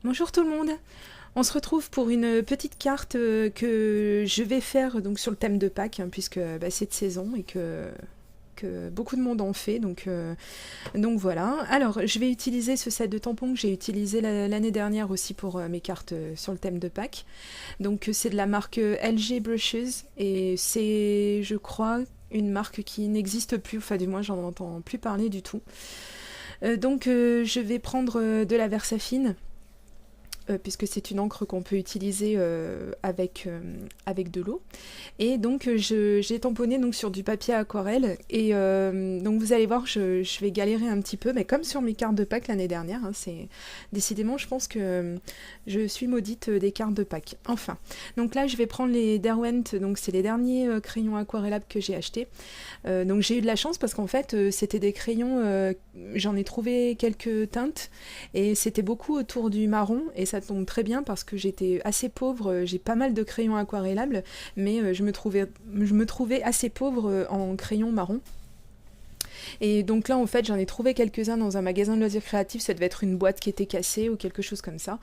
Bonjour tout le monde. On se retrouve pour une petite carte que je vais faire donc sur le thème de Pâques, hein, puisque c'est de saison et que beaucoup de monde en fait. Donc voilà. Alors je vais utiliser ce set de tampons que j'ai utilisé l'année dernière aussi pour mes cartes sur le thème de Pâques. Donc c'est de la marque LG Brushes et c'est, je crois, une marque qui n'existe plus, enfin du moins j'en entends plus parler du tout. Je vais prendre de la Versafine, puisque c'est une encre qu'on peut utiliser avec de l'eau. Et donc j'ai tamponné donc, sur du papier aquarelle. Et donc vous allez voir, je vais galérer un petit peu, mais comme sur mes cartes de Pâques l'année dernière, hein, c'est décidément, je pense que je suis maudite des cartes de Pâques. Enfin, donc là je vais prendre les Derwent, donc c'est les derniers crayons aquarellables que j'ai achetés. Donc j'ai eu de la chance parce qu'en fait c'était des crayons, j'en ai trouvé quelques teintes et c'était beaucoup autour du marron et ça tombe très bien parce que j'étais assez pauvre, j'ai pas mal de crayons aquarellables mais je me trouvais assez pauvre en crayons marron. Et donc là, en fait, j'en ai trouvé quelques-uns dans un magasin de loisirs créatifs. Ça devait être une boîte qui était cassée ou quelque chose comme ça.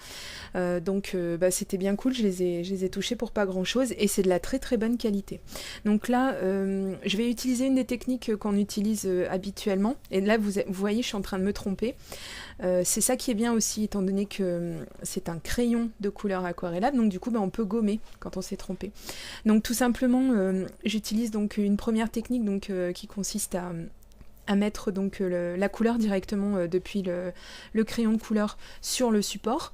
C'était bien cool. Je les ai touchés pour pas grand-chose. Et c'est de la très très bonne qualité. Donc là, je vais utiliser une des techniques qu'on utilise habituellement. Et là, vous voyez, je suis en train de me tromper. C'est ça qui est bien aussi, étant donné que c'est un crayon de couleur aquarellable. Donc du coup, on peut gommer quand on s'est trompé. Donc tout simplement, j'utilise donc une première technique qui consiste à mettre donc la couleur directement depuis le crayon de couleur sur le support.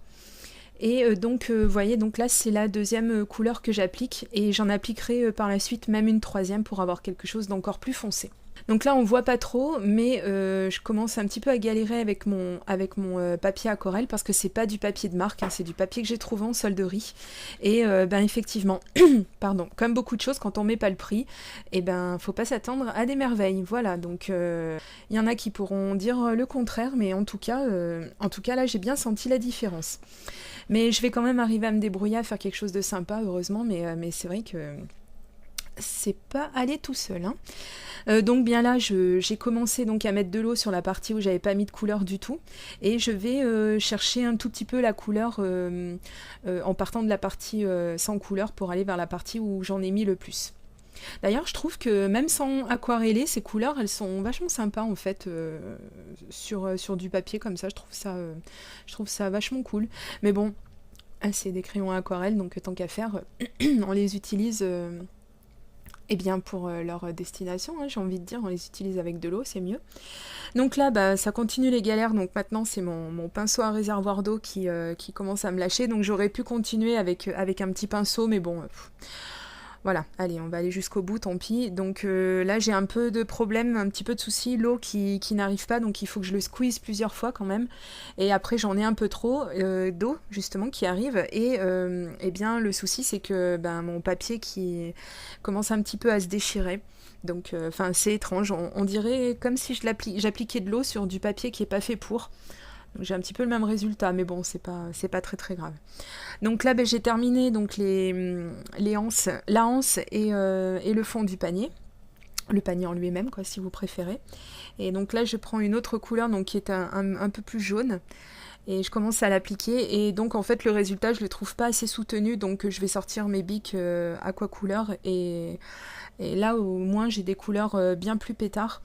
Et vous voyez, donc là c'est la deuxième couleur que j'applique et j'en appliquerai par la suite même une troisième pour avoir quelque chose d'encore plus foncé. Donc là on voit pas trop, mais je commence un petit peu à galérer avec mon papier aquarelle parce que c'est pas du papier de marque, hein, c'est du papier que j'ai trouvé en solderie. Et effectivement, pardon, comme beaucoup de choses, quand on met pas le prix, faut pas s'attendre à des merveilles. Voilà, donc il y en a qui pourront dire le contraire, mais en tout cas là j'ai bien senti la différence. Mais je vais quand même arriver à me débrouiller à faire quelque chose de sympa, heureusement, mais c'est vrai que c'est pas allé tout seul, hein. Donc bien là, j'ai commencé donc à mettre de l'eau sur la partie où j'avais pas mis de couleur du tout, et je vais chercher un tout petit peu la couleur en partant de la partie sans couleur pour aller vers la partie où j'en ai mis le plus. D'ailleurs, je trouve que même sans aquareller, ces couleurs, elles sont vachement sympas en fait sur du papier comme ça. Je trouve ça vachement cool. Mais bon, c'est des crayons à aquarelle, donc tant qu'à faire, on les utilise. Pour leur destination, hein, j'ai envie de dire, on les utilise avec de l'eau, c'est mieux. Donc là, ça continue les galères, donc maintenant c'est mon pinceau à réservoir d'eau qui commence à me lâcher, donc j'aurais pu continuer avec un petit pinceau, mais bon, voilà, allez, on va aller jusqu'au bout, tant pis. Donc là, j'ai un peu de problème, un petit peu de souci, l'eau qui n'arrive pas, donc il faut que je le squeeze plusieurs fois quand même. Et après, j'en ai un peu trop d'eau, justement, qui arrive. Et le souci, c'est que mon papier qui commence un petit peu à se déchirer. Donc, c'est étrange. On dirait comme si j'appliquais de l'eau sur du papier qui n'est pas fait pour. Donc, j'ai un petit peu le même résultat, mais bon, c'est pas très très grave. Donc là, j'ai terminé donc la anse et le fond du panier. Le panier en lui-même, quoi, si vous préférez. Et donc là, je prends une autre couleur donc, qui est un peu plus jaune. Et je commence à l'appliquer. Et donc, en fait, le résultat, je le trouve pas assez soutenu. Donc, je vais sortir mes bics aquacouleur. Et là, au moins, j'ai des couleurs bien plus pétards.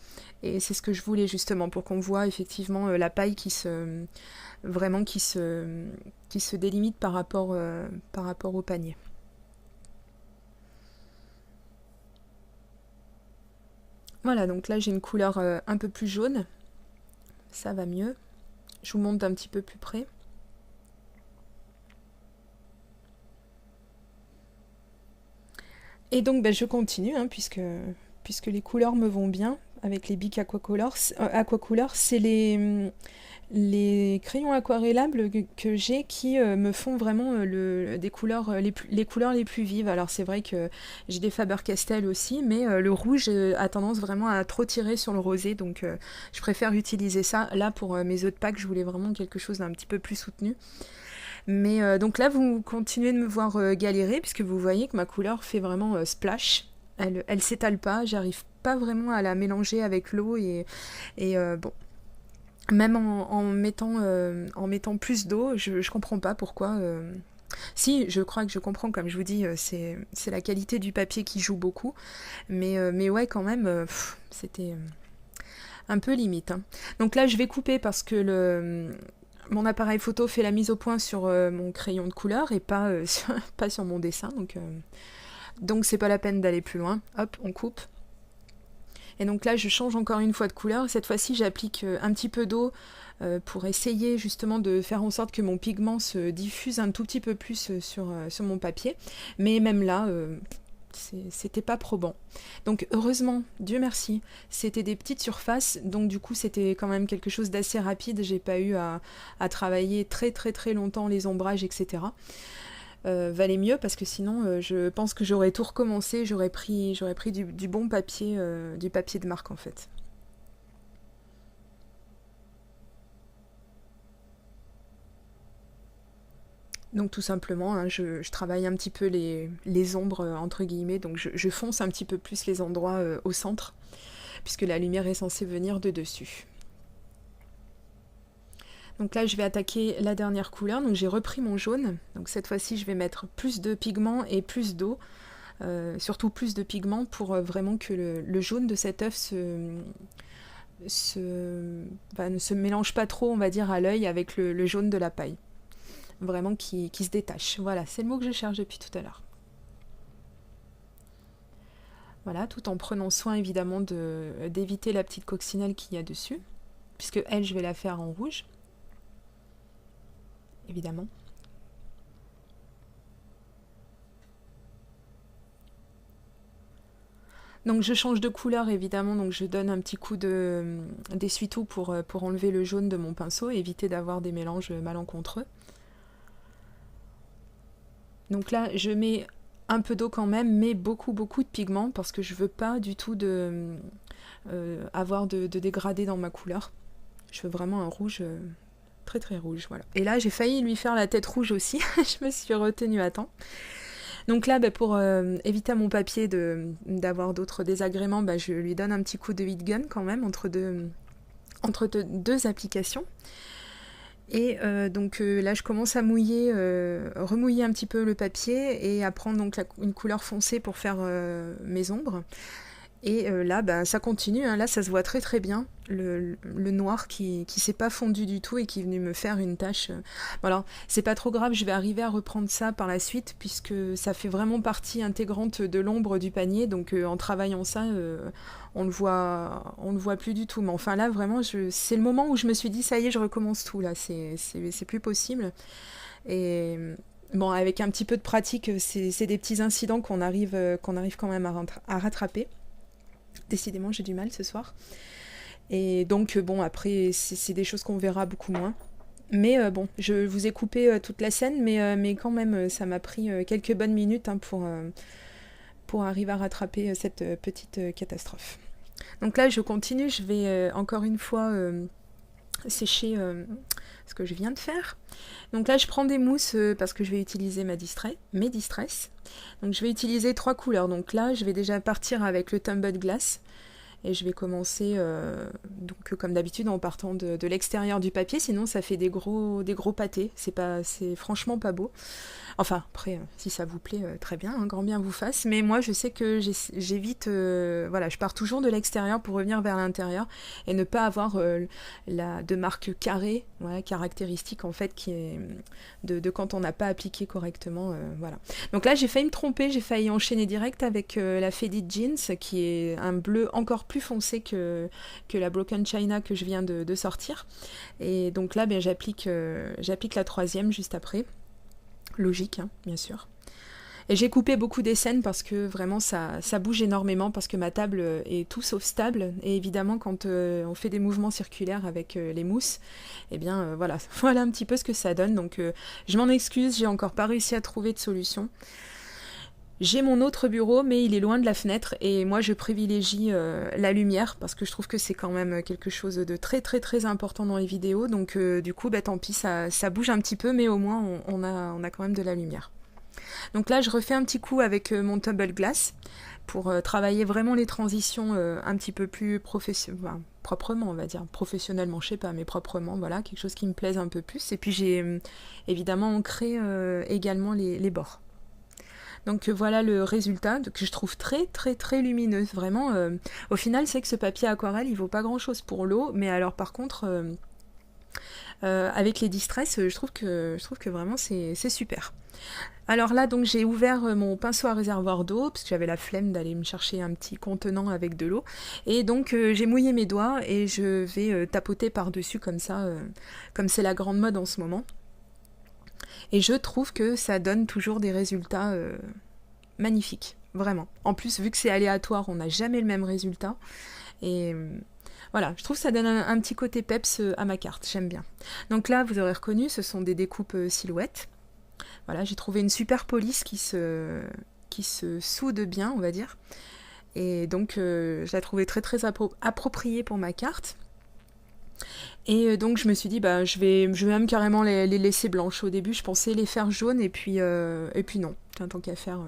Et c'est ce que je voulais, justement, pour qu'on voit effectivement la paille qui se délimite par rapport au panier. Voilà, donc là j'ai une couleur un peu plus jaune, ça va mieux. Je vous montre d'un petit peu plus près. Et donc je continue, hein, puisque les couleurs me vont bien avec les bics aquacouleur. C'est les crayons aquarellables que j'ai qui me font vraiment des couleurs, les couleurs les plus vives. Alors c'est vrai que j'ai des Faber-Castell aussi, mais le rouge a tendance vraiment à trop tirer sur le rosé, donc je préfère utiliser ça. Là pour mes œufs de Pâques, je voulais vraiment quelque chose d'un petit peu plus soutenu. Mais donc là vous continuez de me voir galérer, puisque vous voyez que ma couleur fait vraiment splash. Elle s'étale pas, j'arrive pas vraiment à la mélanger avec l'eau et bon. Même en mettant plus d'eau, je comprends pas pourquoi. Si, je crois que je comprends, comme je vous dis, c'est la qualité du papier qui joue beaucoup. Mais ouais, quand même, c'était un peu limite, hein. Donc là, je vais couper parce que mon appareil photo fait la mise au point sur mon crayon de couleur et pas, pas sur mon dessin. Donc c'est pas la peine d'aller plus loin. Hop, on coupe. Et donc là, je change encore une fois de couleur. Cette fois-ci, j'applique un petit peu d'eau pour essayer justement de faire en sorte que mon pigment se diffuse un tout petit peu plus sur mon papier. Mais même là, c'était pas probant. Donc heureusement, Dieu merci, c'était des petites surfaces. Donc du coup, c'était quand même quelque chose d'assez rapide. J'ai pas eu à travailler très très très longtemps les ombrages, etc. Valait mieux parce que sinon je pense que j'aurais tout recommencé, j'aurais pris du bon papier, du papier de marque en fait. Donc tout simplement, hein, je travaille un petit peu les ombres entre guillemets, donc je fonce un petit peu plus les endroits au centre, puisque la lumière est censée venir de dessus. Donc là je vais attaquer la dernière couleur, donc j'ai repris mon jaune, donc cette fois-ci je vais mettre plus de pigment et plus d'eau, surtout plus de pigment pour vraiment que le jaune de cet œuf ne se mélange pas trop, on va dire, à l'œil avec le jaune de la paille. Vraiment qui se détache. Voilà, c'est le mot que je cherche depuis tout à l'heure. Voilà, tout en prenant soin évidemment d'éviter la petite coccinelle qu'il y a dessus, puisque elle, je vais la faire en rouge, évidemment. Donc je change de couleur évidemment, donc je donne un petit coup d'essuie-tout pour enlever le jaune de mon pinceau et éviter d'avoir des mélanges malencontreux. Donc là je mets un peu d'eau quand même, mais beaucoup de pigment parce que je veux pas du tout avoir de dégradé dans ma couleur. Je veux vraiment un rouge très très rouge, voilà. Et là j'ai failli lui faire la tête rouge aussi, je me suis retenue à temps. Donc là, pour éviter à mon papier d'avoir d'autres désagréments, je lui donne un petit coup de heat gun quand même entre deux applications. Et donc là, je commence à remouiller un petit peu le papier et à prendre donc une couleur foncée pour faire mes ombres. Et là, ça continue, hein. Là, ça se voit très très bien, le noir qui s'est pas fondu du tout et qui est venu me faire une tache. Voilà, c'est pas trop grave, je vais arriver à reprendre ça par la suite, puisque ça fait vraiment partie intégrante de l'ombre du panier, donc en travaillant ça, on le voit plus du tout. Mais enfin là, vraiment, c'est le moment où je me suis dit, ça y est, je recommence tout, là, c'est plus possible. Et bon, avec un petit peu de pratique, c'est des petits incidents qu'on arrive quand même à rattraper. Décidément, j'ai du mal ce soir. Et donc, bon, après, c'est des choses qu'on verra beaucoup moins. Mais bon, je vous ai coupé toute la scène, mais quand même, ça m'a pris quelques bonnes minutes hein, pour arriver à rattraper cette petite catastrophe. Donc là, je continue. Je vais encore une fois sécher ce que je viens de faire. Donc là, je prends des mousses parce que je vais utiliser mes Distress. Donc je vais utiliser 3 couleurs. Donc là, je vais déjà partir avec le Tumbled Glass. Et je vais commencer, donc comme d'habitude, en partant de l'extérieur du papier. Sinon, ça fait des gros pâtés. C'est franchement pas beau. Enfin, après, si ça vous plaît, très bien, hein, grand bien vous fasse. Mais moi, je sais que j'évite... voilà, je pars toujours de l'extérieur pour revenir vers l'intérieur et ne pas avoir de marque carrée, voilà, caractéristique en fait, qui est de quand on n'a pas appliqué correctement. Voilà. Donc là, j'ai failli me tromper, j'ai failli enchaîner direct avec la Faded Jeans, qui est un bleu encore plus foncé que la Broken China que je viens de sortir. Et donc là, j'applique la 3e juste après. Logique, hein, bien sûr. Et j'ai coupé beaucoup des scènes parce que vraiment ça bouge énormément, parce que ma table est tout sauf stable. Et évidemment, quand on fait des mouvements circulaires avec les mousses, eh bien voilà, voilà un petit peu ce que ça donne. Donc je m'en excuse, j'ai encore pas réussi à trouver de solution. J'ai mon autre bureau, mais il est loin de la fenêtre et moi je privilégie la lumière parce que je trouve que c'est quand même quelque chose de très très très important dans les vidéos. Donc du coup, tant pis, ça bouge un petit peu, mais au moins on a quand même de la lumière. Donc là, je refais un petit coup avec mon Tumbled Glass pour travailler vraiment les transitions un petit peu plus proprement, on va dire. Professionnellement, je sais pas, mais proprement, voilà, quelque chose qui me plaise un peu plus. Et puis j'ai évidemment ancré également les bords. Donc voilà le résultat que je trouve très très très lumineux. Vraiment, au final, c'est que ce papier aquarelle, il vaut pas grand chose pour l'eau, mais alors par contre, avec les distress, je trouve que vraiment c'est super. Alors là, donc j'ai ouvert mon pinceau à réservoir d'eau, parce que j'avais la flemme d'aller me chercher un petit contenant avec de l'eau. Et donc j'ai mouillé mes doigts et je vais tapoter par-dessus comme ça, comme c'est la grande mode en ce moment. Et je trouve que ça donne toujours des résultats magnifiques, vraiment. En plus, vu que c'est aléatoire, on n'a jamais le même résultat. Et voilà, je trouve que ça donne un petit côté peps à ma carte, j'aime bien. Donc là, vous aurez reconnu, ce sont des découpes silhouettes. Voilà, j'ai trouvé une super police qui se soude bien, on va dire. Et donc, je la trouvais très très appropriée pour ma carte. Et donc, je me suis dit, bah, je vais même carrément les laisser blanches. Au début, je pensais les faire jaunes, et puis non. Tiens, tant qu'à faire,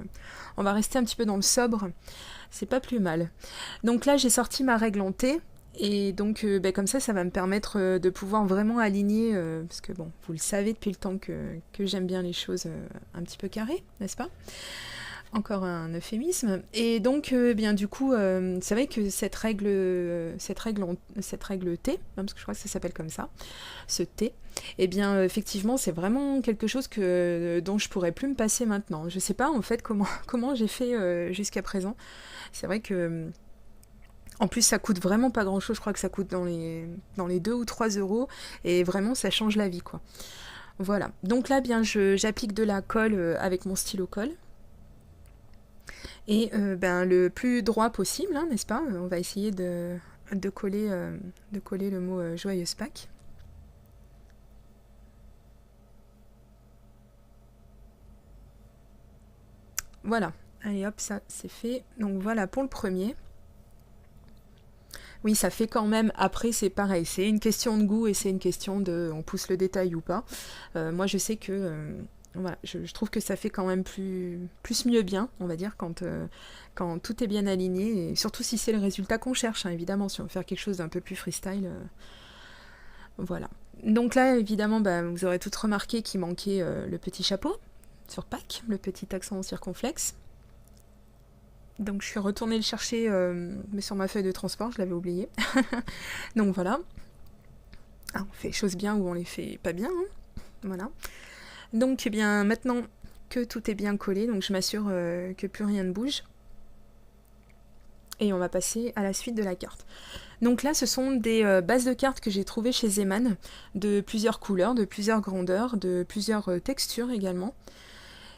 on va rester un petit peu dans le sobre. C'est pas plus mal. Donc là, j'ai sorti ma règle en T. Et donc, comme ça va me permettre de pouvoir vraiment aligner, parce que bon, vous le savez depuis le temps que j'aime bien les choses un petit peu carrées, n'est-ce pas? Encore un euphémisme. Et donc, bien du coup, c'est vrai que cette règle T, hein, parce que je crois que ça s'appelle comme ça, ce T, eh bien, effectivement, c'est vraiment quelque chose dont je pourrais plus me passer maintenant. Je sais pas en fait comment j'ai fait jusqu'à présent. C'est vrai que en plus, ça coûte vraiment pas grand chose. Je crois que ça coûte dans les 2 ou 3 euros. Et vraiment, ça change la vie, quoi. Voilà. Donc là, bien, j'applique de la colle avec mon stylo colle. Et le plus droit possible, hein, n'est-ce pas? On va essayer de coller le mot Joyeuse Pâques. Voilà. Allez hop, ça c'est fait. Donc voilà pour le premier. Oui, ça fait quand même, après c'est pareil, c'est une question de goût et c'est une question de on pousse le détail ou pas. Moi je sais que voilà, je trouve que ça fait quand même plus mieux bien, on va dire, quand tout est bien aligné, et surtout si c'est le résultat qu'on cherche, hein, évidemment, si on veut faire quelque chose d'un peu plus freestyle, voilà. Donc là, évidemment, vous aurez toutes remarqué qu'il manquait le petit chapeau sur Pâques, le petit accent circonflexe. Donc je suis retournée le chercher mais sur ma feuille de transport, je l'avais oublié. Donc voilà. Ah, on fait les choses bien ou on les fait pas bien, hein. Voilà. Donc bien maintenant que tout est bien collé, donc je m'assure que plus rien ne bouge. Et on va passer à la suite de la carte. Donc là, ce sont des bases de cartes que j'ai trouvées chez Zeman, de plusieurs couleurs, de plusieurs grandeurs, de plusieurs textures également.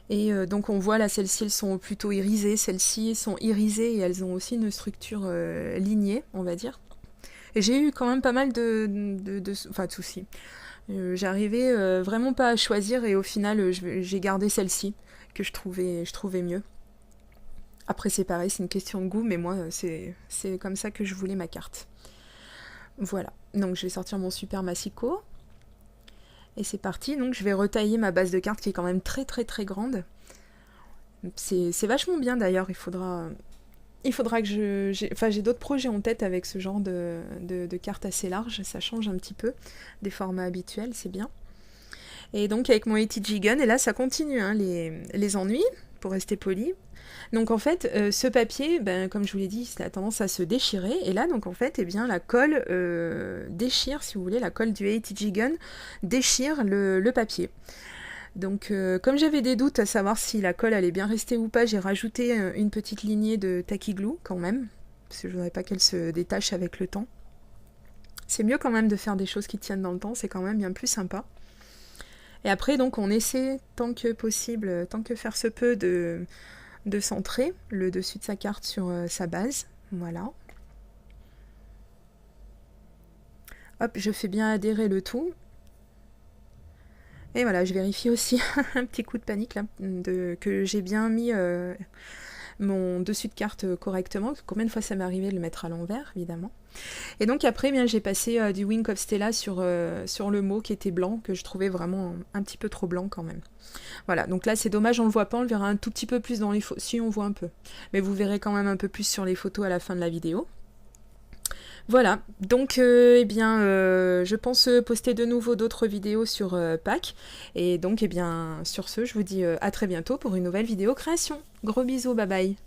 Et donc on voit là, celles-ci, elles sont plutôt irisées, celles-ci sont irisées et elles ont aussi une structure lignée, on va dire. Et j'ai eu quand même pas mal de soucis. J'arrivais vraiment pas à choisir et au final, j'ai gardé celle-ci que je trouvais mieux. Après c'est pareil, c'est une question de goût, mais moi c'est comme ça que je voulais ma carte. Voilà, donc je vais sortir mon super massicot. Et c'est parti, donc je vais retailler ma base de cartes qui est quand même très très très grande. C'est vachement bien d'ailleurs, il faudra que j'ai d'autres projets en tête avec ce genre de cartes assez larges, ça change un petit peu des formats habituels, c'est bien. Et donc avec mon ATG Gun, et là ça continue, hein, les ennuis, pour rester poli. Donc en fait, ce papier, comme je vous l'ai dit, ça a tendance à se déchirer. Et là, donc en fait, la colle déchire, si vous voulez, la colle du ATG Gun déchire le papier. Donc comme j'avais des doutes à savoir si la colle allait bien rester ou pas, j'ai rajouté une petite lignée de Tacky Glue quand même, parce que je ne voudrais pas qu'elle se détache avec le temps. C'est mieux quand même de faire des choses qui tiennent dans le temps, c'est quand même bien plus sympa. Et après, donc on essaie, tant que possible, tant que faire se peut, de centrer le dessus de sa carte sur sa base. Voilà. Hop, je fais bien adhérer le tout. Et voilà, je vérifie aussi un petit coup de panique là, que j'ai bien mis mon dessus de carte correctement. Combien de fois ça m'est arrivé de le mettre à l'envers, évidemment. Et donc après, eh bien, j'ai passé du Wink of Stella sur le mot qui était blanc, que je trouvais vraiment un petit peu trop blanc quand même. Voilà, donc là c'est dommage, on le voit pas, on le verra un tout petit peu plus dans les photos, si on voit un peu. Mais vous verrez quand même un peu plus sur les photos à la fin de la vidéo. Voilà, donc eh bien, je pense poster de nouveau d'autres vidéos sur Pâques. Et donc, eh bien, sur ce, je vous dis à très bientôt pour une nouvelle vidéo création. Gros bisous, bye bye.